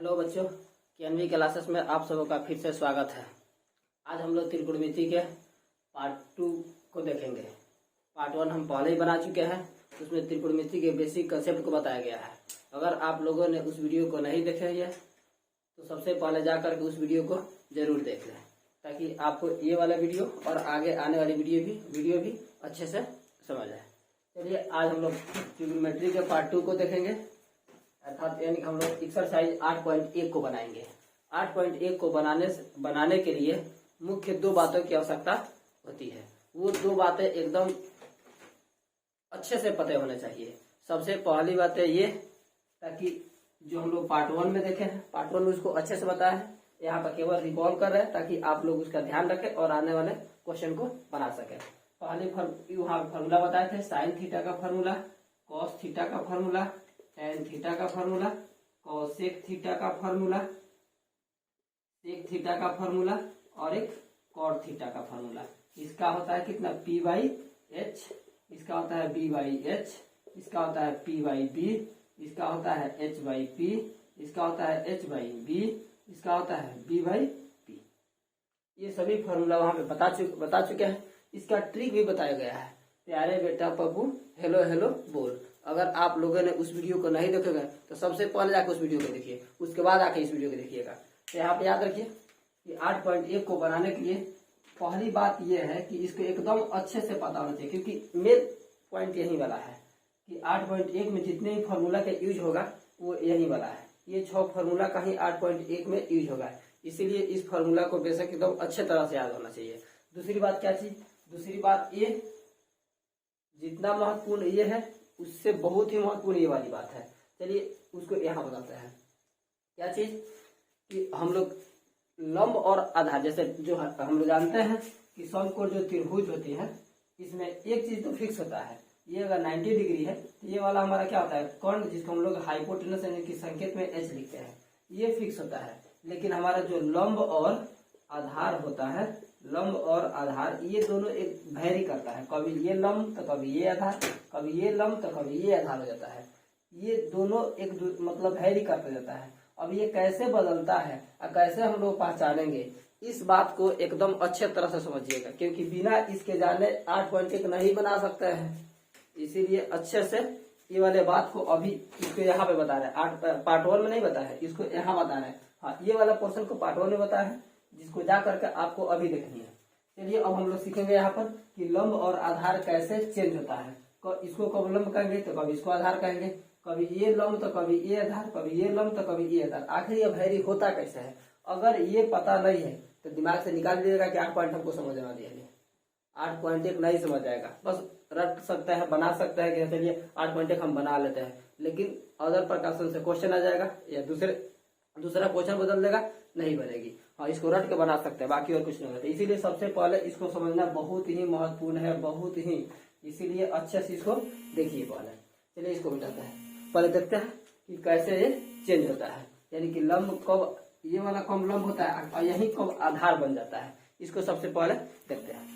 Hello बच्चों, KNV classes में आप सबों का फिर से स्वागत है। आज हम लोग त्रिकोणमिति के पार्ट 2 को देखेंगे। पार्ट 1 हम पहले ही बना चुके हैं, उसमें त्रिकोणमिति के बेसिक कंसेप्ट को बताया गया है। अगर आप लोगों ने उस वीडियो को नहीं देखे है तो सबसे पहले जाकर के उस वीडियो को जरूर देख लें, ताकि आपको ये वाला वीडियो और आगे आने वाली वीडियो भी अच्छे से समझ आए। चलिए आज हम लोग त्रिकोणमिति के पार्ट 2 को देखेंगे, अर्थात यानी कि हम लोग एक्सरसाइज 8.1 को बनाएंगे। 8.1 को बनाने के लिए मुख्य 2 बातों की आवश्यकता होती है। वो 2 बातें एकदम अच्छे से पते होने चाहिए। सबसे पहली बात है ये, ताकि जो हम लोग पार्ट 1 में देखे हैं, पार्ट 1 में उसको अच्छे से बताया है, यहाँ पर केवल रिकॉल कर रहे हैं ताकि आप लोग उसका ध्यान रखें और आने वाले क्वेश्चन को बना सके। पहले वहाँ फार्मूला बताए थे, साइन थीटा का फार्मूला, कॉस थीटा का फार्मूला, tan थीटा का फार्मूला, कोसेक थीटा का फार्मूला, सेक थीटा का फार्मूला और एक कॉट थीटा का फार्मूला। इसका होता है कितना p/h, इसका होता है b/h, इसका होता है p/b, इसका होता है h/p, इसका होता है h/b, इसका होता है b/p। ये सभी फार्मूला वहां पे बता चुके हैं। इसका ट्रिक भी बताया गया है। प्यारे बेटा पप्पू हेलो हेलो बोल। अगर आप लोगों ने उस वीडियो को नहीं देखेगा तो सबसे पहले जाकर उस वीडियो को देखिए, उसके बाद आके इस वीडियो को देखिएगा। तो यहाँ पे याद रखिए कि 8.1 को बनाने के लिए पहली बात यह है कि इसको एकदम अच्छे से पता होना चाहिए, क्योंकि मेन पॉइंट यही वाला है कि 8.1 में जितने भी फार्मूला का यूज होगा वो यही वाला है। ये 6 फार्मूला का ही 8.1 में यूज होगा, इसीलिए इस फार्मूला को बेशक एकदम अच्छे तरह से याद होना चाहिए। दूसरी बात क्या चीज, दूसरी बात ये, जितना महत्वपूर्ण ये है उससे बहुत ही महत्वपूर्ण ये वाली बात है। चलिए उसको यहाँ बताते हैं। क्या चीज कि हम लोग लंब और आधार, जैसे जो हम लोग जानते हैं कि समकोण जो त्रिभुज होती है, इसमें एक चीज तो फिक्स होता है, ये अगर 90 डिग्री है तो ये वाला हमारा क्या होता है, कर्ण, जिसको हम लोग हाइपोटेनस यानी कि संकेत में h लिखते हैं, ये फिक्स होता है। लेकिन हमारा जो लंब और आधार होता है, लंब और आधार ये दोनों एक वैरी करता है, कभी ये लंब तो कभी ये आधार, कभी ये लंब तो कभी ये आधार हो जाता है। ये दोनों एक मतलब वैरी करता जाता है। अब ये कैसे बदलता है और कैसे हम लोग पहचानेंगे, इस बात को एकदम अच्छे तरह से समझिएगा, क्योंकि बिना इसके जाने 8.1 नहीं बना सकते हैं। इसीलिए अच्छे से ये वाले बात को अभी इसको यहाँ पे बता रहे हैं, पार्ट 1 में नहीं बताया है, इसको यहाँ बता रहे हैं। हाँ, ये वाला पोर्शन को पार्ट 1 में बताया है, जिसको जा करके आपको अभी देखनी है। चलिए अब हम लोग सीखेंगे यहाँ पर कि लंब और आधार कैसे चेंज होता है। इसको कब लंब कहेंगे तो कभी इसको आधार कहेंगे, कभी ये लंब तो कभी ये आधार, कभी ये लंब तो कभी ये आधार। आखिर ये वैरी होता कैसे है, अगर ये पता नहीं है तो दिमाग से निकाल दीजिएगा कि 8 पॉइंट हमको समझ आ दिया। 8.1 नहीं समझ आएगा, बस रट सकता है, बना सकता है कि चलिए 8.1 हम बना लेते हैं, लेकिन अदर प्रकार से क्वेश्चन आ जाएगा या दूसरा क्वेश्चन बदल देगा, नहीं बनेगी। हाँ, इसको रट के बना सकते हैं, बाकी और कुछ नहीं होता। इसीलिए सबसे पहले इसको समझना बहुत ही महत्वपूर्ण है, बहुत ही, इसीलिए अच्छे से इसको देखिए पहले। चलिए इसको मिटाते हैं, पहले देखते हैं कि कैसे ये चेंज होता है, यानी कि लंब कब, ये वाला कब लंब होता है और यही कब आधार बन जाता है। इसको सबसे पहले देखते हैं।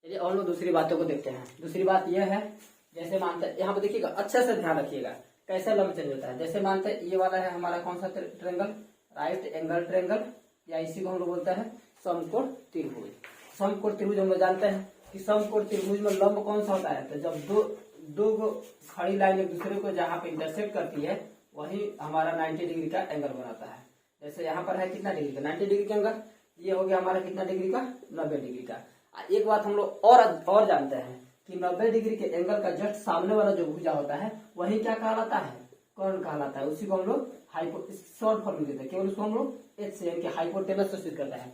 चलिए और लोग दूसरी बातों को देखते हैं। दूसरी बात यह है, जैसे मानते हैं, यहाँ पे देखिएगा, अच्छे से ध्यान रखिएगा कैसे लंब चेंज होता है। जैसे मानते हैं ये वाला है हमारा कौन सा ट्रेंगल, राइट एंगल ट्रेंगल, या इसी को हम लोग बोलते हैं समकोण त्रिभुज। समकोण त्रिभुज हम लोग जानते हैं कि समकोण त्रिभुज में लंब कौन सा होता है, तो जब दो खड़ी लाइन एक दूसरे को जहाँ पे इंटरसेक्ट करती है वही हमारा 90 डिग्री का एंगल बनाता है। जैसे यहाँ पर है कितना डिग्री का, 90 डिग्री का एंगल, ये हो गया हमारा कितना डिग्री का, 90 डिग्री का। एक बात हम लोग और जानते हैं कि 90 डिग्री के एंगल का जस्ट सामने वाला जो भुजा होता है वही क्या कहलाता है, कर्ण कहलाता है। उसी को हम लोग शॉर्ट फॉर्म में देते हैं, केवल उसको हम लोग एच से यानी कि हाइपोटेनस से सूचित करते हैं।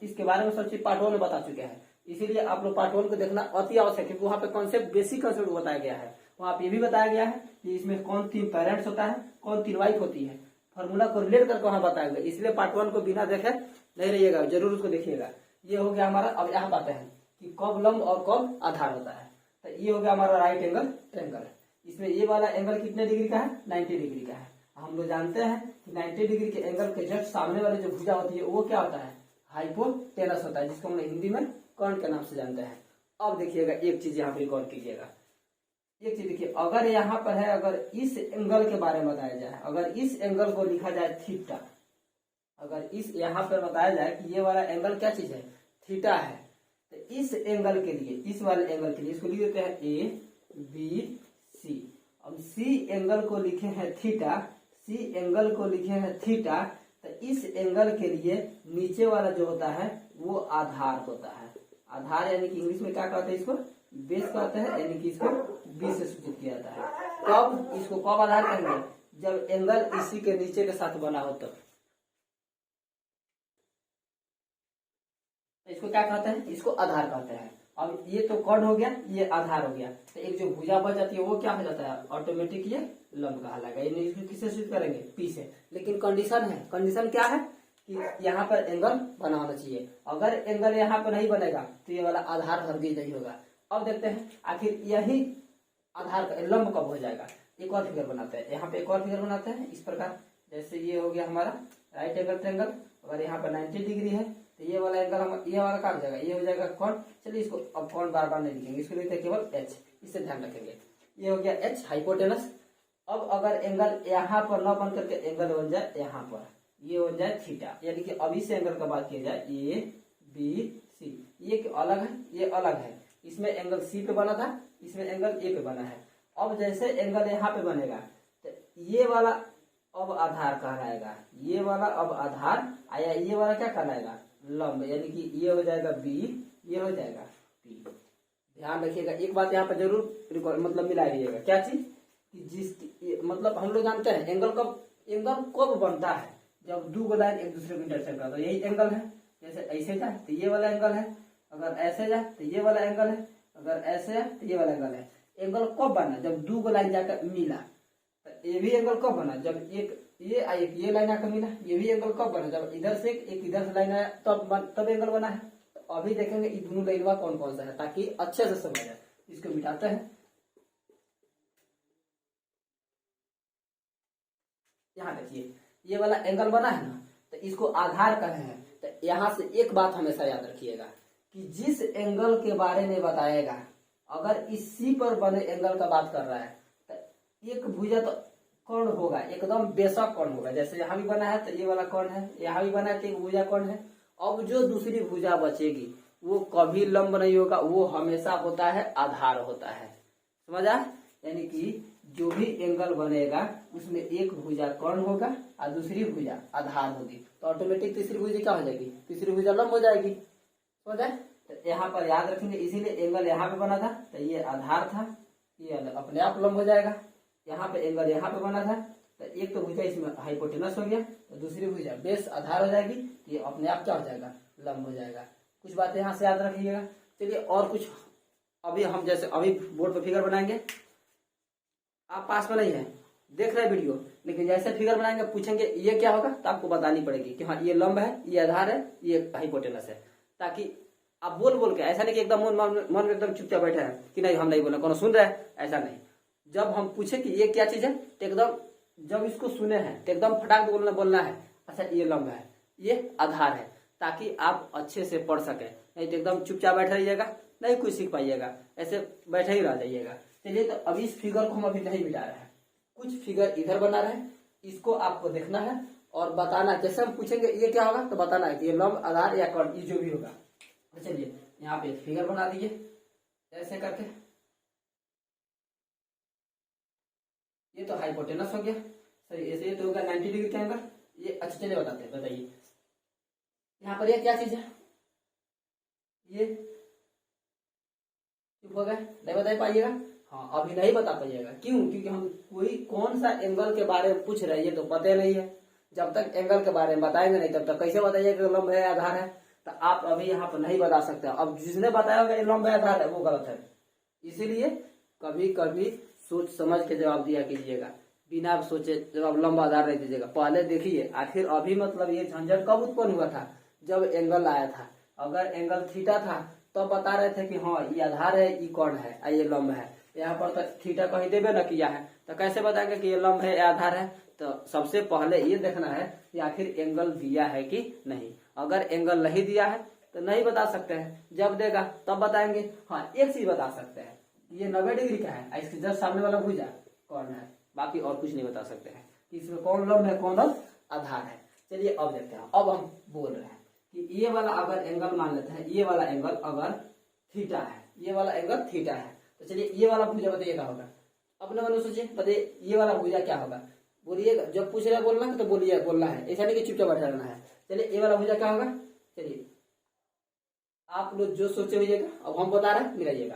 इसके बारे में सब चीज पार्ट 1 में बता चुके हैं, इसीलिए आप लोग पार्ट 1 को देखना अति आवश्यक है, क्योंकि वहाँ पे कॉन्सेप्ट, बेसिक कॉन्सेप्ट बताया गया है। वहाँ पे ये भी बताया गया है कि इसमें कौन 3 पेरेंट्स होता है, कौन 3 वाइफ होती है, फॉर्मूला को रिलेट करके वहाँ बताया गया। इसलिए पार्ट 1 को बिना देखे नहीं रहिएगा, जरूर उसको देखिएगा। ये हो गया हमारा। अब यहाँ बातें हैं कि कब लंब और कब आधार होता है। तो ये हो गया हमारा राइट एंगल ट्रायंगल। इसमें ये वाला एंगल कितने डिग्री का है, 90 डिग्री का है। हम लोग जानते हैं कि 90 डिग्री के एंगल के जस्ट सामने वाली जो भुजा होती है वो क्या होता है, हाइपोटेनस होता है, जिसको हम हिंदी में कर्ण के नाम से जानते हैं। अब देखिएगा एक चीज यहाँ पे रिकॉर्ड कीजिएगा, एक चीज देखिए, अगर यहाँ पर है, अगर इस एंगल के बारे में बताया जाए, अगर इस एंगल को लिखा जाए थीटा, अगर इस यहाँ पर बताया जाए कि ये वाला एंगल क्या चीज है, थीटा है, तो इस एंगल के लिए, इस वाले एंगल के लिए इसको लिख देते हैं ए बी सी। अब सी एंगल को लिखे हैं थीटा, सी एंगल को लिखे हैं थीटा, तो इस एंगल के लिए नीचे वाला जो होता है वो आधार होता है। आधार यानी कि इंग्लिश में क्या कहते हैं, इसको बेस कहते हैं, यानी कि इसको बी से सूचित किया जाता है। कब इसको कब आधार कहेंगे, जब एंगल इसी के नीचे के साथ बना हो तब। तो इसको क्या कहते हैं, इसको आधार कहते हैं। अब ये तो कर्ण हो गया, ये आधार हो गया, तो एक जो भुजा बच जाती है वो क्या हो जाता है, ऑटोमेटिक ये लंब कहलाएगा। इसको किससे सूचित करेंगे, पी से। लेकिन कंडीशन है, कंडीशन क्या है कि यहाँ पर एंगल बना होना चाहिए। अगर एंगल यहाँ पर नहीं बनेगा तो ये वाला आधार हरगिज नहीं होगा। अब देखते हैं आखिर यही आधार का लंब कब हो जाएगा। एक और फिगर बनाते हैं, यहाँ पे एक और फिगर बनाते हैं इस प्रकार। जैसे ये हो गया हमारा राइट एंगल ट्रायंगल, अगर यहाँ पर 90 डिग्री है तो ये वाला एंगल हम, ये वाला क्या हो जाएगा, ये हो जाएगा कर्ण। चलिए इसको अब कर्ण बार बार नहीं लिखेंगे, इसको लिखते हैं केवल एच, इससे ध्यान रखेंगे। ये हो गया एच हाइपोटेनस। अब अगर एंगल यहाँ पर न बन करके एंगल बन जाए यहाँ पर, ये हो जाए थीटा, यानी कि अभी से एंगल का बात किया जाए ए बी सी, ये अलग है, ये अलग है। इसमें एंगल सी पे बना था, इसमें एंगल ए पे बना है। अब जैसे एंगल यहाँ पे बनेगा तो ये वाला अब आधार कहलाएगा, ये वाला अब आधार आया, ये वाला क्या कहलाएगा, लंब, यानी कि ये हो जाएगा बी, ये हो जाएगा पी। ध्यान रखिएगा एक बात यहाँ पर जरूर मतलब मिला रहिएगा, क्या चीज कि जिस मतलब हम लोग जानते हैं एंगल कब बनता है, जब दो लाइन एक दूसरे को इंटरसेक्ट करता है, यही एंगल है। जैसे ऐसे जाए तो ये वाला एंगल है, अगर ऐसे जाए तो ये वाला एंगल है, अगर ऐसे जाए तो ये वाला एंगल है। एंगल कब बना, जब दो लाइन जाकर मिला। तो ये भी एंगल कब बना, जब एक ये लाइन आकर मिला। ये भी एंगल कब बना, जब इधर से एक इधर से लाइन आया तब एंगल बना है। तो अभी देखेंगे ये दोनों लाइन कौन कौन सा है, ताकि अच्छे से समझ जाए। इसको मिटाते हैं, यहाँ देखिए ये वाला एंगल बना है ना, तो इसको आधार कहे हैं। तो यहाँ से एक बात हमेशा याद रखिएगा कि जिस एंगल के बारे में बताएगा, अगर इस सी पर बने एंगल का बात कर रहा है तो एक भुजा तो कर्ण होगा, एकदम बेशक कर्ण होगा। जैसे यहाँ भी बना है तो ये वाला कर्ण है, यहाँ भी बना है तो एक भुजा कर्ण है। अब जो दूसरी भुजा बचेगी वो कभी लंब नहीं होगा, वो हमेशा होता है आधार होता है। समझा, यानी कि जो भी एंगल बनेगा उसमें एक भुजा कर्ण होगा और दूसरी भुजा आधार होगी, तो ऑटोमेटिक तीसरी भुजा क्या हो जाएगी, तीसरी भुजा लंब हो जाएगी। समझा, तो यहाँ पर याद रखेंगे, इसीलिए एंगल यहाँ पे बना था तो ये आधार था, ये अपने आप लंब हो जाएगा। यहाँ पे एंगल यहाँ पे बना था तो एक तो भुजा इसमें हाइपोटेनस हो गया, तो दूसरी भुजा बेस आधार हो जाएगी, ये अपने आप क्या हो जाएगा, लंब हो जाएगा। कुछ बातें यहाँ से याद रखिएगा। चलिए और कुछ, अभी हम जैसे अभी बोर्ड पर फिगर बनाएंगे, आप पास में नहीं है देख रहे वीडियो, लेकिन जैसे फिगर बनाएंगे पूछेंगे ये क्या होगा तो आपको बतानी पड़ेगी कि हाँ ये लंब है, ये आधार है, ये हाइपोटेनस है, ताकि आप बोल के, ऐसा नहीं कि एकदम मन में एकदम चुपचाप बैठे हैं कि नहीं हम नहीं बोले, कौन सुन रहे हैं, ऐसा नहीं। जब हम पूछे कि ये क्या चीज है तो एकदम, जब इसको सुने हैं तो एकदम फटाक बोलना है, अच्छा ये लंब है, ये आधार है, ताकि आप अच्छे से पढ़ सके। नहीं तो एकदम चुपचाप बैठे रहिएगा, नहीं कुछ सीख पाइएगा, ऐसे बैठे ही रह जाइएगा। चलिए, तो अभी इस फिगर को हम अभी नहीं मिटा रहे हैं, कुछ फिगर इधर बना रहे हैं, इसको आपको देखना है और बताना। जैसे हम पूछेंगे ये क्या होगा तो बताना है कि ये लंब, आधार या कर्ण, ये जो भी होगा। तो चलिए यहाँ पे फिगर बना दीजिए ऐसे करके। ये तो हाइपोटेनस हो गया, सही, ऐसे ये तो होगा 90 डिग्री का एंगल। ये अच्छा चलिए बताते हैं, बताइए यहाँ पर ये क्या चीज है, ये चुप हो गए, नहीं बता पाइएगा। हाँ, अभी नहीं बता पाइएगा, क्यों, क्योंकि हम कोई कौन सा एंगल के बारे में पूछ रहे हैं ये तो पता नहीं है। जब तक एंगल के बारे में बताएंगे नहीं तब तक कैसे बताइएगा लंब है आधार है। तो आप अभी यहाँ पर नहीं बता सकते। अब जिसने बताया होगा ये लंब है आधार है वो गलत है, इसीलिए कभी कभी सोच समझ के जवाब दिया कीजिएगा, बिना सोचे जवाब लंबा आधार नहीं दीजिएगा। पहले देखिए आखिर अभी मतलब ये झंझट कब उत्पन्न हुआ था, जब एंगल आया था। अगर एंगल थीटा था तो बता रहे थे कि हाँ ये आधार है, ये कर्ण है, ये लंब है। यहाँ पर तो थीटा कहीं देवे न किया है, तो कैसे बताएंगे कि ये लंब है या आधार है। तो सबसे पहले ये देखना है कि आखिर एंगल दिया है कि नहीं। अगर एंगल नहीं दिया है तो नहीं बता सकते हैं, जब देगा तब बताएंगे। हाँ, एक चीज बता सकते हैं, ये 90 डिग्री का है, इसके जस्ट सामने वाला भुजा कौन है, बाकी और कुछ नहीं बता सकते हैं कि इसमें कौन लंब है कौन आधार है। चलिए अब देखते हैं। अब हम बोल रहे हैं कि ये वाला अगर एंगल मान लेते हैं, ये वाला एंगल अगर थीटा है, ये वाला एंगल थीटा है, तो चलिए ये वाला भुजा बताइए क्या होगा। अपने मन में सोचिए, बताइए ये वाला भुजा क्या होगा, बोलिएगा। जब पूछ रहे बोलना है तो बोलिए, बोलना है, ऐसा नहीं कि चुपचाप बैठा रहना है। चलिए ये वाला भुजा क्या होगा, चलिए आप लोग जो सोचे होइएगा, अब हम बता रहे हैं मिलाइएगा।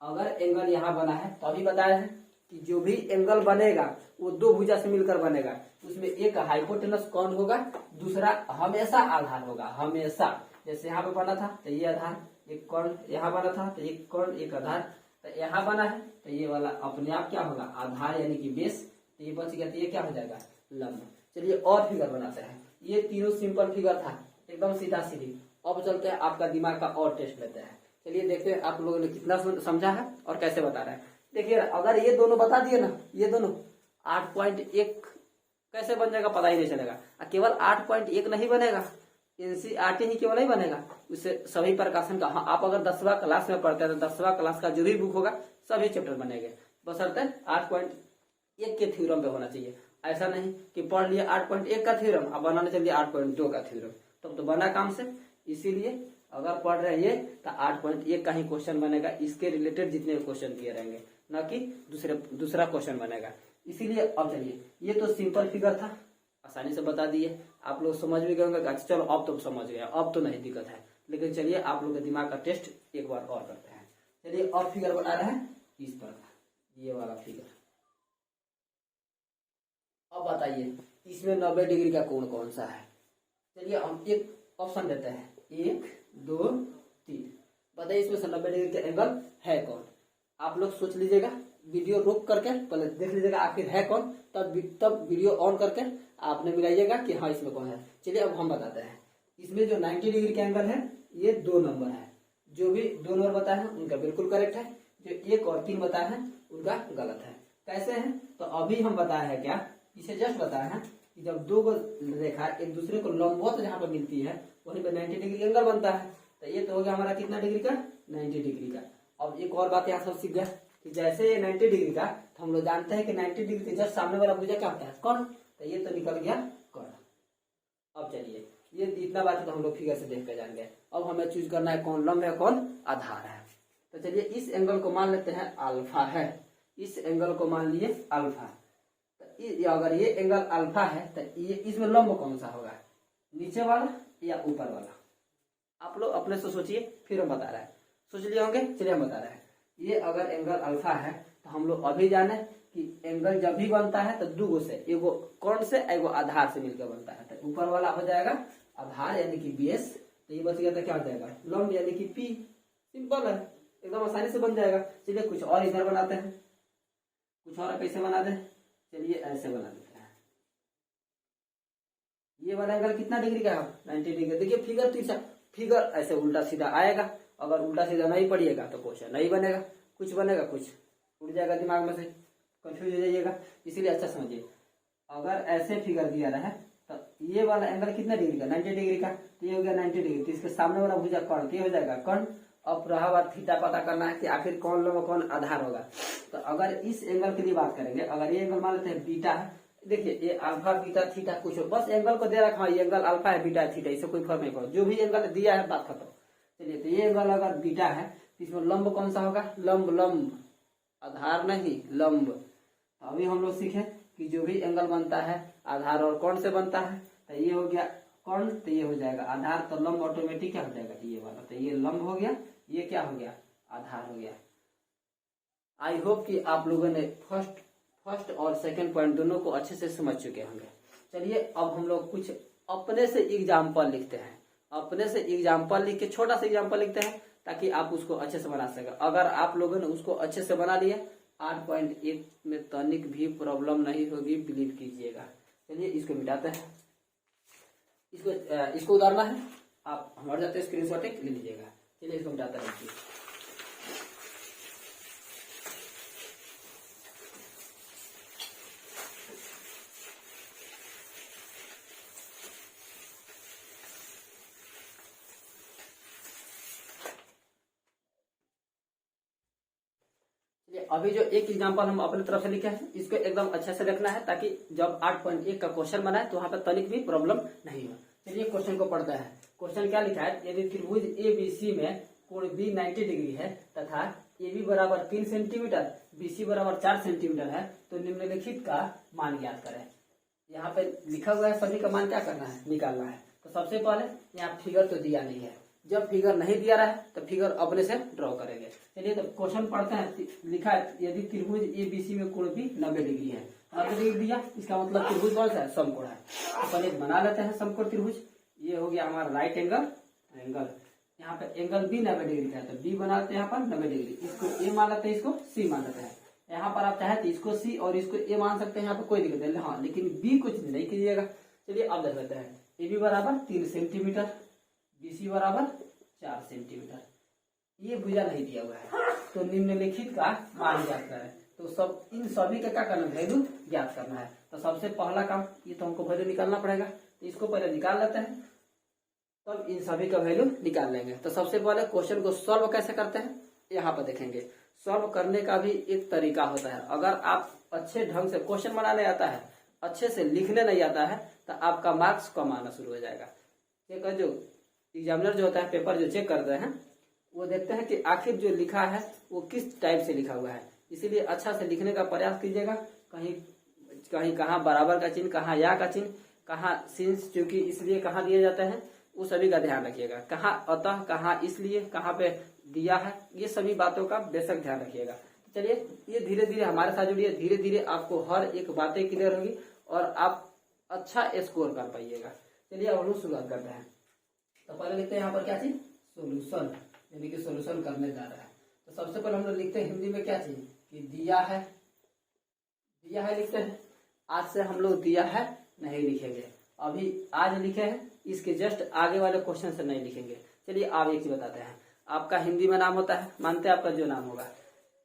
अगर एंगल यहाँ बना है तो अभी बताया है कि जो भी एंगल बनेगा वो दो भुजा से मिलकर बनेगा। उसमें एक हाइपोटेनस कौन होगा, दूसरा हमेशा आधार होगा, हमेशा। जैसे यहाँ पे बना था तो ये आधार, एक कौन यहाँ बना था तो एक कौन एक आधार, तो यहाँ बना है तो ये वाला अपने आप क्या होगा, आधार यानी कि बेस। तो ये बच गया, तो ये क्या हो जाएगा, लंब। चलिए और फिगर बनाते हैं। ये तीनों सिंपल फिगर था, एकदम सीधा सीधी। अब चलते हैं आपका दिमाग का और टेस्ट लेते हैं। चलिए देखते हैं आप लोगों ने कितना समझा है और कैसे बता रहे हैं। देखिए अगर ये दोनों बता दिए ना, ये दोनों 8.1 कैसे बन जाएगा पता ही नहीं चलेगा। केवल 8.1 नहीं बनेगा, एनसीईआरटी ही केवल नहीं बनेगा, उससे सभी प्रकाशन का। हाँ, आप अगर 10वां क्लास में पढ़ते हैं तो 10वां क्लास का जो भी बुक होगा सभी चैप्टर बनेंगे, बशर्ते 8.1 के थ्योरम पे होना चाहिए। ऐसा नहीं कि पढ़ लिया 8.1 का थ्योरम अब बनाने चलिए 8.2 का थ्योरम, तब तो बना काम से। इसीलिए अगर पढ़ रहे हैं ये तो 8.1 का ही क्वेश्चन बनेगा, इसके रिलेटेड जितने क्वेश्चन दिए रहेंगे, न कि दूसरा क्वेश्चन बनेगा। इसीलिए अब चलिए, ये तो सिंपल फिगर था, आसानी से बता दिए, आप लोग समझ भी गए होंगे। अच्छा चलो अब तो समझ गए, अब तो नहीं दिक्कत है। लेकिन चलिए आप लोग के दिमाग का टेस्ट एक बार और करते हैं। चलिए अब फिगर बना रहे हैं इस प्रकार, ये वाला फिगर। अब बताइए इसमें 90 डिग्री का कोण कौन सा है। चलिए हम एक ऑप्शन देते हैं, 1 2 3। बताइए इसमें से 90 डिग्री का एंगल है कौन। आप लोग सोच लीजिएगा, वीडियो रोक करके पहले देख लीजिएगा आखिर है कौन, तब वीडियो ऑन करके आपने मिलाइएगा कि हाँ इसमें कौन है। चलिए अब हम बताते हैं। इसमें जो 90 डिग्री का एंगल है ये 2 नंबर है। जो भी 2 नंबर बताए हैं उनका बिल्कुल करेक्ट है, जो 1 और 3 बताए हैं उनका गलत है। कैसे है तो अभी हम बताए हैं, क्या इसे जस्ट बताया है कि जब दो रेखा एक दूसरे को लंबवत जहाँ पर मिलती है वहीं पर 90 डिग्री एंगल बनता है। तो ये तो हो गया हमारा कितना डिग्री का, 90 डिग्री का। अब एक और बात यहाँ सब सीख गया कि जैसे ये 90 डिग्री का, तो हम लोग जानते हैं कि 90 डिग्री के जस्ट सामने वाला भुजा क्या होता है, कौन। तो ये तो निकल गया कौन। अब चलिए ये इतना बात है तो हम लोग फिगर से देख कर जान गए। अब हमें चूज करना है कौन लंब है कौन आधार है। तो चलिए इस एंगल को मान लेते हैं अल्फा है, इस एंगल को मान लिए अल्फा। तो अगर ये एंगल अल्फा है तो ये इसमें लंब कौन सा होगा, नीचे वाला या ऊपर वाला। आप लोग अपने से सोचिए, फिर हम बता रहे हैं। सोच लिए होंगे, चलिए हम बता रहे हैं। ये अगर एंगल अल्फा है तो हम लोग अभी जाने कि एंगल जब भी बनता है तो दो से, एगो कौन से एगो आधार से मिलकर बनता है। तो ऊपर वाला हो जाएगा आधार यानी कि बेस, तो ये बच गया तो क्या हो जाएगा लंब यानी कि पी। सिंपल है, एकदम आसानी से बन जाएगा। चलिए कुछ और इधर बनाते हैं, कुछ और कैसे बना दें। चलिए ऐसे बना देते हैं। ये वाला एंगल कितना डिग्री का है, 90 डिग्री। देखिए फिगर ऐसे उल्टा सीधा आएगा। अगर उल्टा सीधा नहीं पढ़िएगा तो क्वेश्चन नहीं बनेगा, कुछ बनेगा कुछ उड़ जाएगा दिमाग में से, कंफ्यूज हो जाइएगा। इसीलिए अच्छा समझिए, अगर ऐसे फिगर दिया रहा है तो ये वाला एंगल कितना डिग्री का, 90 डिग्री का। तो ये हो गया 90 डिग्री, तो इसके सामने वाला भुजा कौन, ये हो जाएगा कौन। अब रहा बात थीटा पता करना है कि आखिर कौन लंब कौन आधार होगा। तो अगर इस एंगल के लिए बात करेंगे, अगर ये एंगल मान लेते हैं बीटा है, देखिए ये अल्फा बीटा थीटा कुछ हो, बस एंगल को दे रखा है, ये एंगल अल्फा है बीटा है थीटा, इससे कोई फर्क नहीं पड़ता, जो भी एंगल दिया है बात खत्म। चलिए तो ये एंगल अगर बीटा है तो इसमें लंब कौन सा होगा, लंब आधार नहीं लंब। तो अभी हम लोग सीखे कि जो भी एंगल बनता है आधार और कौन से बनता है। तो ये हो गया कौन, तो ये हो जाएगा आधार, तो लंब ऑटोमेटिक क्या हो जाएगा ये वाला। तो ये लंब हो गया, ये क्या हो गया आधार हो गया। आई होप कि आप लोगों ने फर्स्ट और सेकंड पॉइंट दोनों को अच्छे से समझ चुके होंगे। चलिए अब हम लोग कुछ अपने से एग्जाम्पल लिखते हैं, अपने से एग्जाम्पल लिख के छोटा सा एग्जाम्पल लिखते हैं ताकि आप उसको अच्छे से बना सके। अगर आप लोगों ने उसको अच्छे से बना लिया 8.1 में तनिक भी प्रॉब्लम नहीं होगी, बिलीव कीजिएगा। चलिए इसको मिटाते हैं, इसको उतारना है, आप हमारे जाते स्क्रीनशॉट ले लीजिएगा। चलिए इसको मिटाते हैं। अभी जो एक एग्जांपल हम अपनी तरफ से लिखे हैं इसको एकदम अच्छे से रखना है, ताकि जब 8.1 का क्वेश्चन बनाए तो वहां पर तनिक भी प्रॉब्लम नहीं हो। चलिए क्वेश्चन को पढ़ते हैं। क्वेश्चन क्या लिखा है, यदि त्रिभुज ABC में कोण B 90 डिग्री है तथा AB बराबर 3 सेंटीमीटर, BC बराबर 4 सेंटीमीटर है, तो निम्नलिखित का मान ज्ञात करें। यहाँ पे लिखा हुआ है सभी का मान क्या करना है, निकालना है। तो सबसे पहले यहाँ फिगर तो दिया नहीं है, जब फिगर नहीं दिया रहा है तो फिगर अपने से ड्रॉ करेंगे। चलिए तो क्वेश्चन पढ़ते हैं। लिखा है यदि त्रिभुज ABC में कोण B 90 डिग्री है, 90 डिग्री दिया, इसका मतलब त्रिभुज कौन सा है, समकोण है। तो पहले बना लेते हैं समकोण त्रिभुज। ये हो गया हमारा राइट एंगल एंगल, यहाँ पे एंगल B 90 डिग्री का है, तो B बनाते हैं यहाँ पर 90 डिग्री, इसको A मान लेते हैं, इसको C मान लेते हैं। यहाँ पर आप चाहे तो इसको C और इसको A मान सकते हैं, यहाँ पे कोई दिक्कत नहीं, हाँ, लेकिन B कुछ नहीं कीजिएगा। चलिए अब देख लेते हैं। AB बराबर 3 सेंटीमीटर, BC बराबर 4 सेंटीमीटर, ये भुजा नहीं दिया हुआ है, तो निम्नलिखित का मान ज्ञात करें। तो सब इन सभी का क्या करना है, वैल्यू ज्ञात करना है। तो सबसे पहला काम ये तो हमको वैल्यू निकालना पड़ेगा, तो इसको पहले निकाल लेते हैं, तब इन सभी का वैल्यू निकाल लेंगे। तो सबसे पहले क्वेश्चन को सॉल्व कैसे करते हैं यहाँ पर देखेंगे। सॉल्व करने का भी एक तरीका होता है। अगर आप अच्छे ढंग से क्वेश्चन बनाने आता है, अच्छे से लिखने नहीं आता है, तो आपका मार्क्स कम आना शुरू हो जाएगा। ठीक है, जो एग्जामिनर जो होता है, पेपर जो चेक करते हैं, वो देखते हैं कि आखिर जो लिखा है वो किस टाइप से लिखा हुआ है। इसीलिए अच्छा से लिखने का प्रयास कीजिएगा। कहीं कहीं कहाँ बराबर का चिन्ह, कहाँ या का चिन्ह, कहाँ सिंस चूंकि इसलिए कहाँ दिए जाते हैं, वो सभी का ध्यान रखिएगा। कहाँ अतः, कहाँ इसलिए, कहाँ पे दिया है, ये सभी बातों का बेशक ध्यान रखिएगा। चलिए ये धीरे धीरे हमारे साथ जुड़िए, धीरे धीरे आपको हर एक बातें क्लियर होगी और आप अच्छा स्कोर कर पाइएगा। चलिए अब हम लोग शुरुआत करते हैं। तो पहले लिखते हैं यहाँ पर क्या चीज, सोल्यूशन, यानी कि सोल्यूशन करने जा रहा है। तो सबसे पहले हम लोग लिखते हैं हिंदी में क्या चीज, कि दिया है, दिया है लिखते हैं। आज से हम लोग दिया है नहीं लिखेंगे, अभी आज लिखे हैं, इसके जस्ट आगे वाले क्वेश्चन से नहीं लिखेंगे। चलिए आप एक चीज बताते हैं। आपका हिंदी में नाम होता है, मानते हैं आपका जो नाम होगा,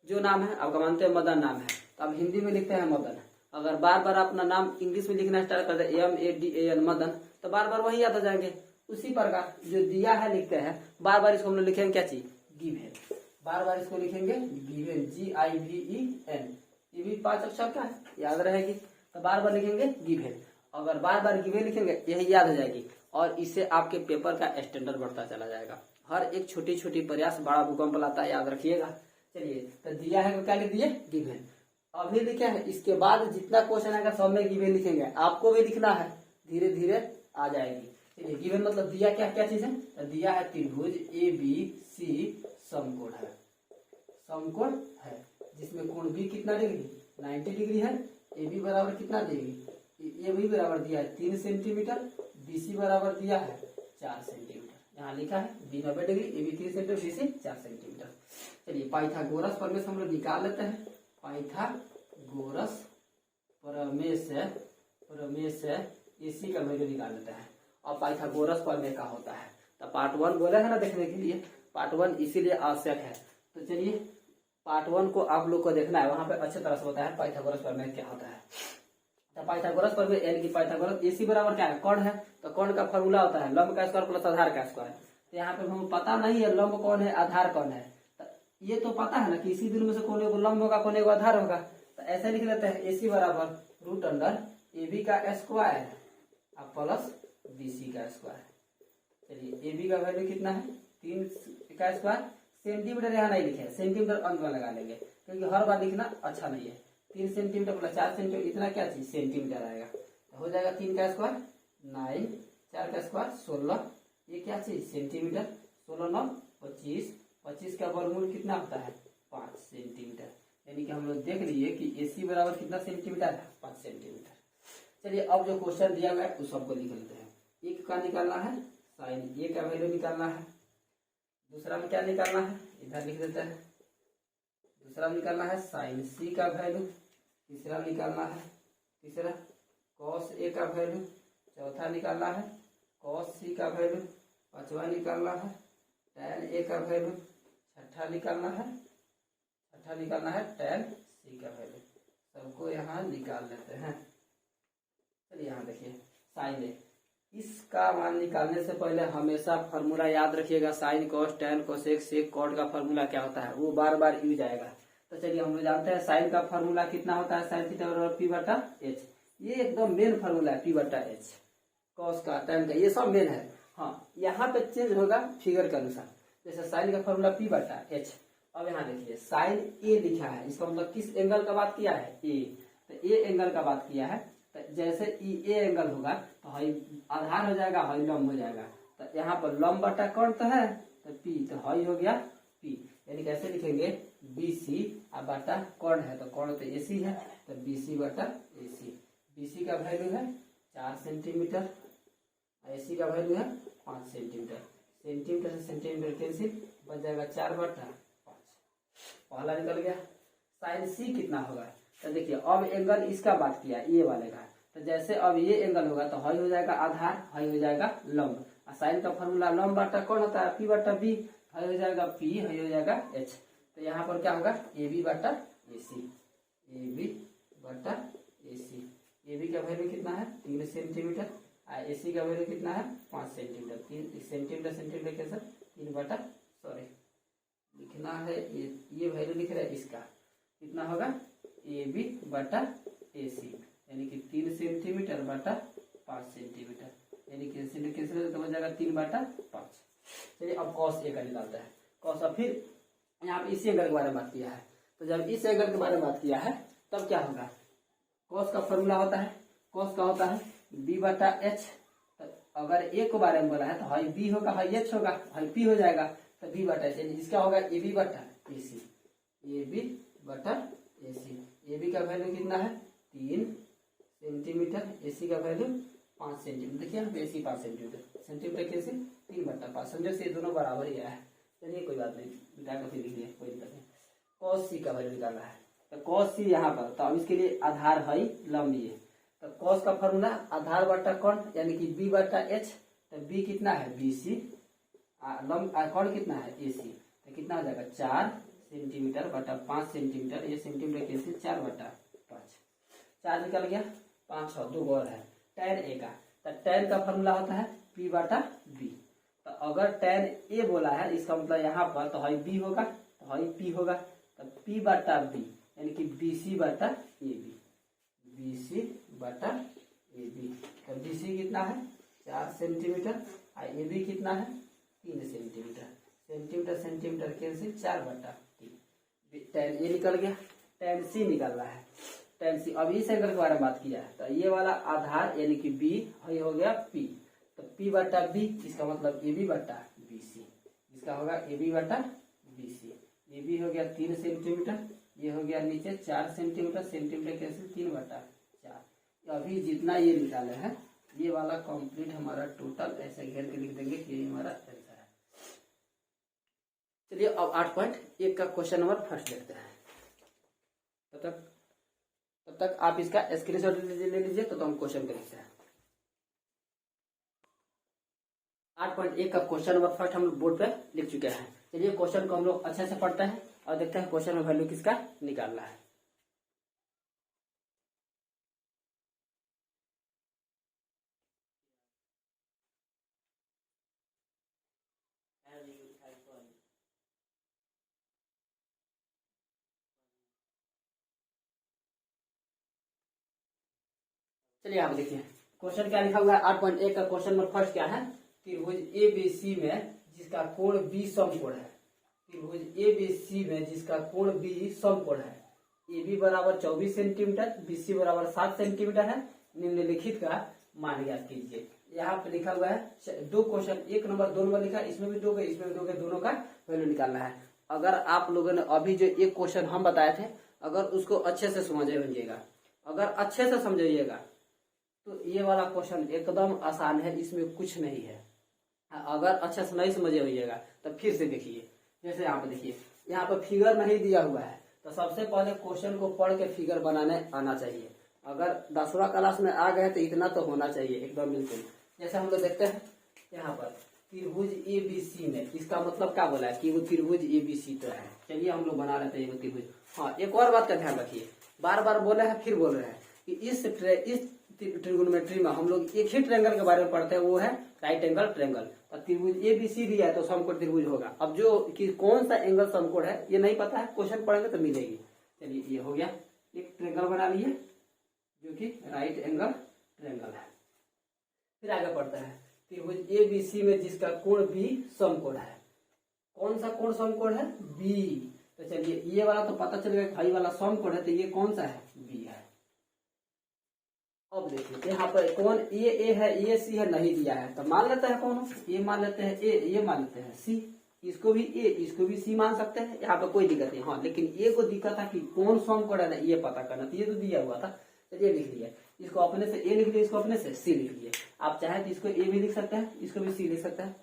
जो नाम है आपका मानते हैं मदन नाम है, तो आप हिंदी में लिखते हैं मदन। अगर बार बार अपना नाम इंग्लिश में लिखना स्टार्ट करते हैं MADAN मदन, तो बार बार वही याद हो जाएंगे। उसी प्रकार जो दिया है लिखते हैं, बार बार इसको हम लोग लिखेंगे क्या चीज, गिवन, बार बार इसको लिखेंगे गिवन, GIVEN। ये भी 5 अक्षर का है, याद रहेगी, तो बार बार लिखेंगे गिवन। अगर बार बार गिवन लिखेंगे यही याद हो जाएगी, और इससे आपके पेपर का स्टैंडर्ड बढ़ता चला जाएगा। हर एक छोटी छोटी प्रयास बड़ा भूकंप लाता है, याद रखिएगा। चलिए तो दिया है तो क्या लिख दिए, गिवन। अभी लिखे हैं, इसके बाद जितना क्वेश्चन आएगा सब में गिवन लिखेंगे, आपको भी लिखना है, धीरे धीरे आ जाएगी। चलिए गिवन मतलब दिया क्या क्या चीज है, तो दिया है त्रिभुज ABC समकोण है, समकोण है, जिसमें कोण B कितना डिग्री, 90 डिग्री है। AB बराबर कितना डिग्री, AB बराबर दिया है 3 सेंटीमीटर, BC बराबर दिया है 4 सेंटीमीटर। यहाँ लिखा है B 90 degree, AB 3 centimetre, BC 4 centimetre. चलिए पाइथागोरस प्रमेय हम लोग निकाल लेते हैं। पाइथागोरस प्रमेय से AC का वैल्यू निकाल लेते हैं। और पाइथागोरस प्रमेय का होता है, तो पार्ट 1 बोले है ना देखने के लिए, पार्ट 1 इसीलिए आवश्यक है। तो चलिए पार्ट 1 को आप लोग को देखना है, वहां पे अच्छे तरह से होता है पाइथागोरस प्रमेय क्या होता है। तो पाइथागोरस प्रमेय यानी कि पाइथागोरस AC बराबर क्या है, कोण है, तो कोण का फॉर्मूला होता है लंब का स्क्वायर प्लस आधार का स्क्वायर। तो यहाँ पे हमें पता नहीं है लंब कौन है, आधार कौन है, तो ये तो पता है ना कि इसी दिन में से कौन एगो लंब होगा, कौन एगो आधार होगा। तो ऐसे लिख लेते हैं AC बराबर √AB का स्क्वायर प्लस BC का स्क्वायर। चलिए AB का वैल्यू कितना है, 3 का स्क्वायर, सेंटीमीटर यहाँ नहीं लिखे, सेंटीमीटर अंत में लगा लेंगे क्योंकि हर बार लिखना अच्छा नहीं है। 3 सेंटीमीटर प्लस 4 सेंटीमीटर, इतना क्या चीज सेंटीमीटर आएगा, तो हो जाएगा 3 का स्क्वायर 9, 4 का स्क्वायर 16, ये क्या चीज सेंटीमीटर, 16 9 25, 25 का वर्गमूल कितना होता है 5 सेंटीमीटर। यानी कि हम लोग देख लिए कि AC बराबर कितना सेंटीमीटर है, 5 सेंटीमीटर। चलिए अब जो क्वेश्चन दिया गया है उस सबको लिख लेते हैं। एक का निकालना है साइन A का वैल्यू निकालना है, दूसरा में क्या निकालना है, इधर लिख देते हैं, दूसरा निकालना है साइन C का वैल्यू, तीसरा निकालना है, तीसरा कॉस A का वैल्यू, चौथा निकालना है कॉस C का वैल्यू, पांचवा निकालना है tan A का वैल्यू, छठा निकालना है tan C का वैल्यू। सबको यहाँ निकाल लेते हैं। चलिए यहाँ देखिए साइन A, इसका मान निकालने से पहले हमेशा फॉर्मूला याद रखिएगा, sine cos tan cosec sec cot का फॉर्मूला क्या होता है, वो बार बार यूज आएगा। तो चलिए हम लोग जानते हैं साइन का फॉर्मूला कितना होता है, साइन थीटा बराबर पी बटा एच। ये एकदम मेन फॉर्मूला है, पी बटा एच। कॉस का, टाइम का, ये सब मेन है। हाँ, यहाँ पे चेंज होगा फिगर के अनुसार। जैसे साइन का फॉर्मूला पी बटा एच। अब यहाँ देखिए साइन ए लिखा है, इसका मतलब किस एंगल का बात किया है, ए। तो ए एंगल का बात किया है, तो जैसे ए एंगल होगा तो हाई आधार हो जाएगा, हाई लंब हो जाएगा। तो यहाँ पर लंब बटा कौन तो है, तो पी, तो हाई हो गया पी। यानी कैसे लिखेंगे, बी सी और बटा कौन है, तो कौन तो ए सी है, तो बी सी बटा ए सी। बी सी का वैल्यू है 4 सेंटीमीटर, ए सी का वैल्यू है 5 सेंटीमीटर। सेंटीमीटर से सेंटीमीटर कैंसिल, बच जाएगा 4 बटा 5। पहला निकल गया। साइन सी कितना होगा, तो देखिए अब एंगल इसका बात किया, ये वाले का। तो जैसे अब ये एंगल होगा तो हाई हो जाएगा आधार, हाई हो जाएगा लंब। और साइन का फॉर्मूला लंब बटा कौन होता है, पी बटा बी। हाई हो जाएगा पी, हाई हो जाएगा एच। तो यहाँ पर क्या होगा, ए बी बटा ए सी, ए बी बटा ए सी। ए बी का वैल्यू कितना है 3 सेंटीमीटर, और ए सी का वैल्यू कितना है 5 सेंटीमीटर। 3 सेंटीमीटर सेंटीमीटर कैसे 3 बटा, सॉरी लिखना है, ये वैल्यू लिख रहे हैं इसका, कितना होगा ए बी बटा ए सी, यानी कि 3 सेंटीमीटर बटा 5 सेंटीमीटर, यानी कि कैसे तो बन जाएगा 3 बटा 5। चलिए अब कॉस ए का निकालता है। कॉस, अब फिर यहाँ पे इसी एंगल के बारे में बात किया है, तो जब इस एंगल के बारे में बात किया है तब क्या होगा, कॉस का फॉर्मूला होता है, कॉस का होता है बी बटा एच। अगर ए को बारे में बोला है तो हाई बी होगा, हाई एच होगा, हाई पी हो जाएगा, तो बी बटा एच। इसका होगा ए बी बटा ए सी, ए बी बटा ए सी। ए बी का वैल्यू कितना है 3 सेंटीमीटर, ए सी का वैल्यू 5 सेंटीमीटर। देखिए यहाँ पे ए सी 5 सेंटीमीटर, सेंटीमीटर कैसे 3 बटा 5, समझो से दोनों बराबर ही है। चलिए कोई बात नहीं, बिटा कर फिर लिख लिया, कोई दिक्कत नहीं। कॉस सी का वैल्यू निकालना है, तो कॉस सी यहाँ पर, तो अब इसके लिए आधार हाई लंब ये, तो कॉस का फॉर्मूला आधार बटा कौन, यानी कि बी बटा एच। तो बी कितना है बी सी, लंब कौन कितना है ए सी, तो कितना हो जाएगा 4 सेंटीमीटर बटा 5 सेंटीमीटर, ये सेंटीमीटर कैसे 4 बटा 5। 4 निकल गया, 5 और 2 और है tan ए का। तो tan का फॉर्मूला होता है p बटा b। तो अगर tan ए बोला है, इसका मतलब यहाँ पर तो हाई b होगा, तो हाई p होगा, तो p बटा b, यानी कि bc बटा ab, bc बटा ab। तो bc कितना है 4 सेंटीमीटर, और ab कितना है 3 सेंटीमीटर। सेंटीमीटर सेंटीमीटर कैंसिल, 4 बटा 3। tan ए निकल गया, tan सी निकल रहा है। tan सी, अब इस एंगल के बारे में बात किया है, तो ये वाला आधार यानी कि b हो गया p, तो p बटा b, इसका मतलब ab बटा bc, इसका होगा ab बटा bc। ab हो गया 3 सेंटीमीटर, ये हो गया नीचे 4 सेंटीमीटर, सेंटीमीटर कैसे 3 बटा 4। अभी जितना ये निकाले हैं ये वाला कंप्लीट हमारा टोटल ऐसे घेर के लिख देंगे कि ये हमारा आंसर है। चलिए अब 8.1 का क्वेश्चन नंबर फर्स्ट देखते हैं। तब तक आप इसका स्क्रीनशॉट ले लीजिए, तो हम क्वेश्चन को लिखते हैं। 8.1 का क्वेश्चन नंबर फर्स्ट हम लोग बोर्ड पे लिख चुके हैं। चलिए क्वेश्चन को हम लोग अच्छे से पढ़ते हैं और देखते हैं क्वेश्चन में वैल्यू किसका निकालना है। चलिए यहाँ पे देखिए क्वेश्चन क्या लिखा हुआ है। 8.1 का क्वेश्चन नंबर फर्स्ट क्या है, त्रिभुज एबीसी में जिसका कोण बी समकोण है। त्रिभुज एबीसी में जिसका कोण बी समकोण है। ए बी बराबर 24 सेंटीमीटर, बीसी बराबर 7 सेंटीमीटर है। निम्नलिखित का मान ज्ञात कीजिए। यहाँ पे लिखा हुआ है 2 क्वेश्चन, 1 नंबर 2 नंबर लिखा है, इसमें भी 2 के इसमें भी 2 के, दोनों का वैल्यू निकालना है। अगर आप लोगों ने अभी जो एक क्वेश्चन हम बताए थे, अगर उसको अच्छे से समझिएगा, अगर अच्छे से समझिएगा तो ये वाला क्वेश्चन एकदम आसान है, इसमें कुछ नहीं है। अगर अच्छे से नहीं समझे होइएगा तो फिर से देखिए। जैसे यहाँ पे देखिए, यहाँ पे फिगर नहीं दिया हुआ है, तो सबसे पहले क्वेश्चन को पढ़ के फिगर बनाने आना चाहिए। अगर 10वां क्लास में आ गए तो इतना तो होना चाहिए एकदम बिल्कुल। जैसे हम लोग देखते हैं यहाँ पर त्रिभुज एबीसी में, इसका मतलब क्या बोला है कि वो त्रिभुज एबीसी तो है। चलिए हम लोग बना लेते हैं वो त्रिभुज। हाँ, एक और बात का ध्यान रखिए, बार बार बोले हैं फिर बोल रहे हैं, कि इस ट्रिगोनोमेट्री में हम लोग एक ही ट्रायंगल के बारे में पढ़ते हैं, वो है राइट एंगल ट्रायंगल। तो त्रिभुज एबीसी दिया है तो समकोण त्रिभुज होगा। अब जो कि कौन सा एंगल समकोण है ये नहीं पता है, क्वेश्चन पढ़ेंगे तो मिलेगी। चलिए ये हो गया, एक ट्रायंगल बना लिए जो कि राइट एंगल ट्रायंगल है। फिर आगे पढ़ते हैं त्रिभुज एबीसी में जिसका कोण बी समकोण है। कौन सा कोण समकोण है? बी। तो चलिए ये वाला तो पता चल गया भाई वाला समकोण है, तो ये कौन सा है? बी है। अब देखिए यहाँ पर कौन ए है, ए सी है, नहीं दिया है तो मान लेते हैं कौन, ए मान लेते हैं ए, ये मान लेते हैं सी, इसको भी ए, इसको भी सी मान सकते हैं, यहाँ पे कोई दिक्कत नहीं। हाँ लेकिन ए को दिक्कत था कि कौन समकोण है ना ये पता करना, तो ये तो दिया हुआ था। चलिए लिख लिया, इसको अपने से ए लिख लिया, इसको अपने से सी लिख लिया। आप चाहे तो इसको ए भी लिख सकते हैं, इसको भी सी लिख सकते हैं,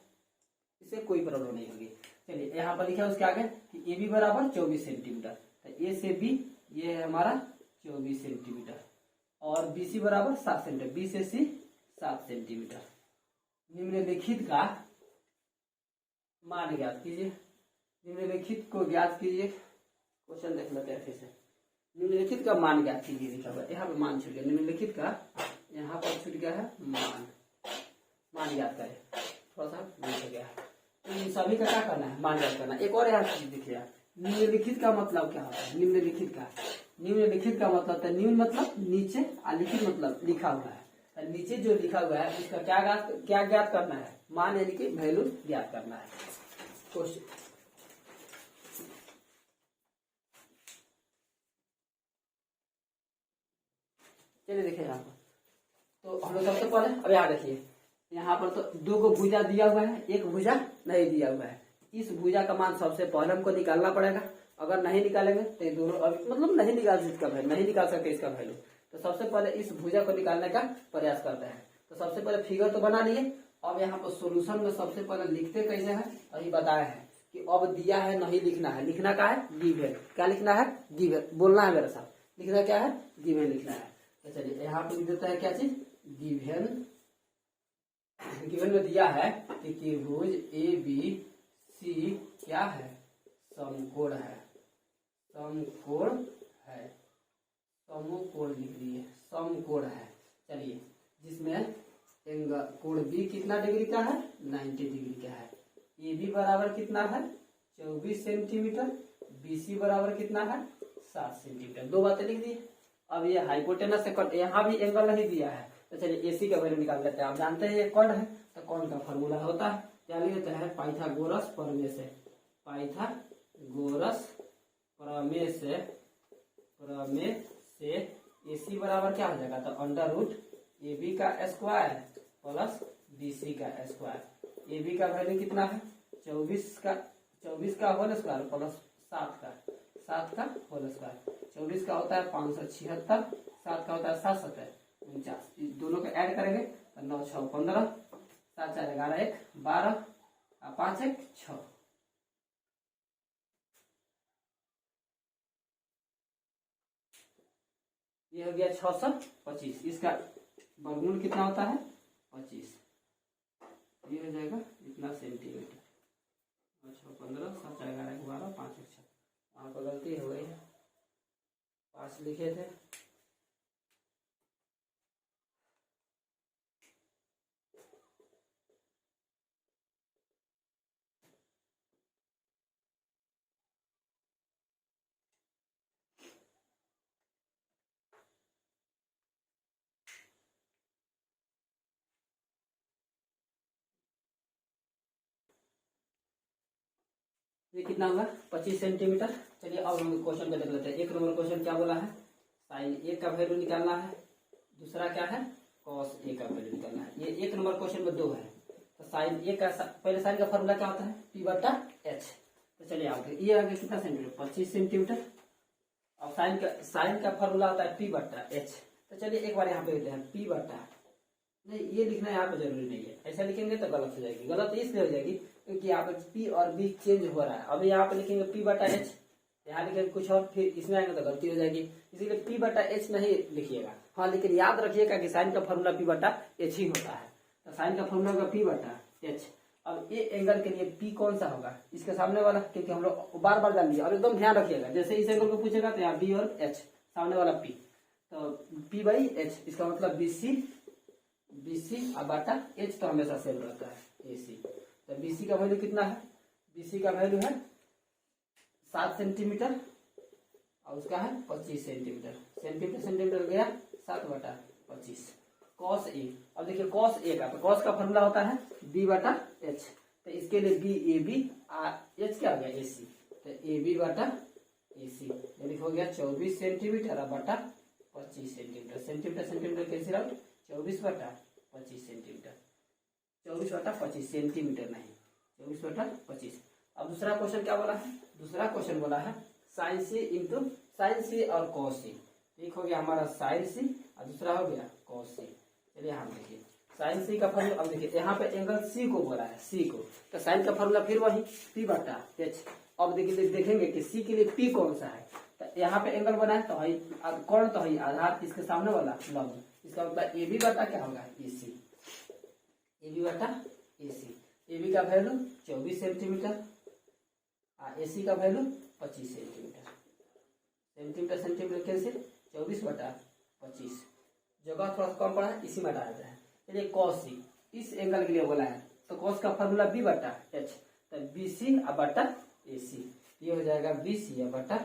इससे कोई प्रॉब्लम नहीं होगी। चलिए यहाँ पर लिखा है उसके आगे कि ए बी बराबर 24 सेंटीमीटर, तो ए से बी ये है हमारा 24 सेंटीमीटर और बी सी बराबर 7 सेंटीमीटर, बी से सी 7 सेंटीमीटर। निम्नलिखित का मान ज्ञात कीजिए, निम्नलिखित को ज्ञात कीजिए। क्वेश्चन देख लेते हैं फिर से। निम्नलिखित का मान ज्ञात कीजिए लिखा हुआ है, यहाँ पे मान छूट गया, निम्नलिखित का यहाँ पर छूट गया है मान ज्ञात करें, थोड़ा सा मिस हो गया है। तो इन सभी का क्या करना है? मान ज्ञात करना। एक और यहाँ चीज दिखिए, निम्नलिखित का मतलब क्या होता है? निम्नलिखित का मतलब है, निम्न मतलब नीचे और लिखित मतलब लिखा हुआ है। तो नीचे जो लिखा हुआ है उसका क्या ज्ञात करना है? मान यानी कि वैल्यू ज्ञात करना है। क्वेश्चन चलिए देखिए यहाँ पर, तो हम लोग सबसे पहले अब यहाँ देखिए, यहाँ पर तो दो को भुजा दिया हुआ है, एक भुजा नहीं दिया हुआ है। इस भुजा का मान सबसे पहले हमको निकालना पड़ेगा। अगर नहीं निकालेंगे तो ये दोनों मतलब नहीं निकाल सकते इसका वैल्यू। तो सबसे पहले इस भुजा को निकालने का प्रयास करते हैं। तो सबसे पहले फिगर तो बना लिए। अब यहाँ पर सोल्यूशन में सबसे पहले लिखते कैसे है अभी बताया है कि अब दिया है नहीं लिखना है, लिखना क्या है? गिवन। क्या लिखना है? गिवन। बोलना है मेरे साथ, लिखना क्या है? गिवन लिखना है। तो चलिए यहाँ पर लिख देता है क्या चीज? गिवन। गिवन में दिया है कि त्रिभुज ए बी सी क्या है? समकोण है। समकोण है, समकोण लिख लिए, समकोण है। चलिए जिसमें कोण बी कितना डिग्री का है? 90 डिग्री का है। ए बी बराबर कितना है? 24 सेंटीमीटर। बी सी बराबर कितना है? 7 सेंटीमीटर। दो बातें लिख दी। अब ये हाइपोटेनस से कट, यहाँ भी एंगल नहीं दिया है तो चलिए एसी का वैल्यू निकाल लेते हैं। आप जानते हैं ये कर्ण है तो कर्ण का फॉर्मूला होता है, क्या लिख देते हैं? पाइथागोरस प्रमेय से। पाइथागोरस प्रमेय से एसी बराबर क्या हो जाएगा? तो अंडर रूट ए बी का स्क्वायर प्लस बी सी का स्क्वायर। ए बी का वैल्यू कितना है? 24 का होल स्क्वायर प्लस 7 का होल स्क्वायर। 24 का होता है 576, 7 का होता है 7 49। इस दोनों को ऐड करेंगे तो 9 6 15, 7 4 11 1 12 और 5 1 6। ये हो गया 625। इसका वर्गमूल कितना होता है? 25। ये हो जाएगा इतना सेंटीमीटर। 9 6 15 7 4 11 1 12 5 1 6। वहां पर गलती हो गई है, 5 लिखे थे। ये कितना होगा? 25 सेंटीमीटर। चलिए अब हम क्वेश्चन को देख लेते हैं। एक नंबर क्वेश्चन क्या बोला है? साइन ए का वैल्यू निकालना है। दूसरा क्या है? कॉस ए का वैल्यू निकालना है। ये एक नंबर क्वेश्चन में दो है। तो साइन ए का पहले साइन का फॉर्मूला क्या होता है? पी बटा एच। तो चलिए आगे ये आगे कितना सेंटीमीटर? 25 सेंटीमीटर। और साइन का फॉर्मूला होता है पी बटा एच। तो चलिए एक बार यहाँ पे लिखते हैं पी बटा, नहीं ये लिखना यहाँ पे जरूरी नहीं है, ऐसा लिखेंगे तो गलत हो जाएगी। गलत इसलिए हो जाएगी क्योंकि यहाँ पे पी और बी चेंज हो रहा है। अभी यहाँ पे लिखेंगे पी बटा एच, यहाँ लिखेंगे कुछ और, फिर इसमें आएंगे तो गलती हो जाएगी। इसीलिए पी बटा एच नहीं लिखिएगा। हाँ लेकिन याद रखिएगा कि साइन का फॉर्मूला पी बटा एच ही होता है। तो साइन का फॉर्मूला होगा पी बटा एच। अब ये एंगल के लिए पी कौन सा होगा? इसके सामने वाला, क्योंकि हम लोग बार बार जान लिया। और एकदम ध्यान रखिएगा, जैसे इस एंगल को पूछेगा तो यहाँ बी और एच, सामने वाला पी। तो P बाई एच, इसका मतलब BC और बाटा H तो हमेशा सेम रहता है AC। तो BC का वैल्यू कितना है? BC का वैल्यू है 7 सेंटीमीटर और उसका है 25 सेंटीमीटर। सेंटीमीटर गया 7/25 cos A। अब देखिए cos A का, तो cos का फॉर्मूला होता है B/H। तो इसके लिए BAB, H क्या हो गया AC, तो AB/AC यानी हो गया 24 सेंटीमीटर बटा 25 सेंटीमीटर। सेंटीमीटर कैसे रहा? 24/25 सेंटीमीटर। 24/25 सेंटीमीटर नहीं, 24/25। अब दूसरा क्वेश्चन क्या बोला है? दूसरा क्वेश्चन बोला है साइन सी इंटू साइन सी और कॉस सी। एक हो गया हमारा साइन सी और दूसरा हो गया कॉस सी। चलिए हम देखिए साइन सी का फॉर्मूला। अब देखिए यहाँ पे एंगल सी को बोला है, सी को, तो साइन का फॉर्मूला फिर वही P/H। अब देखिए देखेंगे कि सी के लिए P कौन सा है, तो यहाँ पे एंगल बना है तो कौन तो है आधार, इसके सामने वाला लंब, इसका मतलब AB बटा क्या होगा AC, AB/AC। AB का वैल्यू 24 सेंटीमीटर और AC का वैल्यू 25 सेंटीमीटर। सेंटीमीटर कैसे? 24/25। जगह थोड़ा सा कम पड़ा है, इसी में डाल रहे हैं। चलिए cos C, इस एंगल के लिए बोला है, तो cos का फॉर्मूला B/H, तो BC और बटा AC। ये हो जाएगा BC और बटा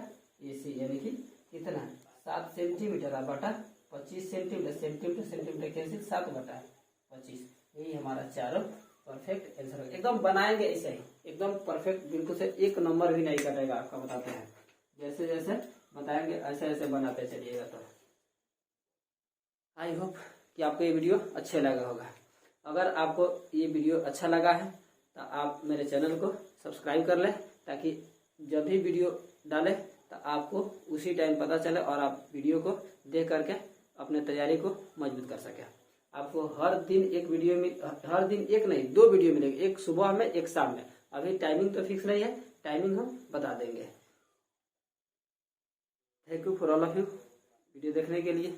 AC, यानी कि कितना 7 सेंटीमीटर और बटा 25 सेंटीमीटर। सेंटीमीटर कैसे? 7/25। यही हमारा चारों परफेक्ट आंसर। एकदम बनाएंगे ऐसे ही, एकदम परफेक्ट, बिल्कुल से एक नंबर भी नहीं कटेगा आपका, बताते हैं। जैसे जैसे बताएंगे ऐसे ऐसे बनाते चलिएगा। तो आई होप कि आपको ये वीडियो अच्छे लगा होगा। अगर आपको ये वीडियो अच्छा लगा है तो आप मेरे चैनल को सब्सक्राइब कर लें, ताकि जब भी वीडियो डालें तो आपको उसी टाइम पता चले और आप वीडियो को देख करके अपने तैयारी को मजबूत कर सकें। आपको हर दिन एक वीडियो में, हर दिन एक नहीं 2 वीडियो मिलेगी, एक सुबह में एक शाम में। अभी टाइमिंग तो फिक्स नहीं है, टाइमिंग हम बता देंगे। Thank you for all of you video देखने के लिए।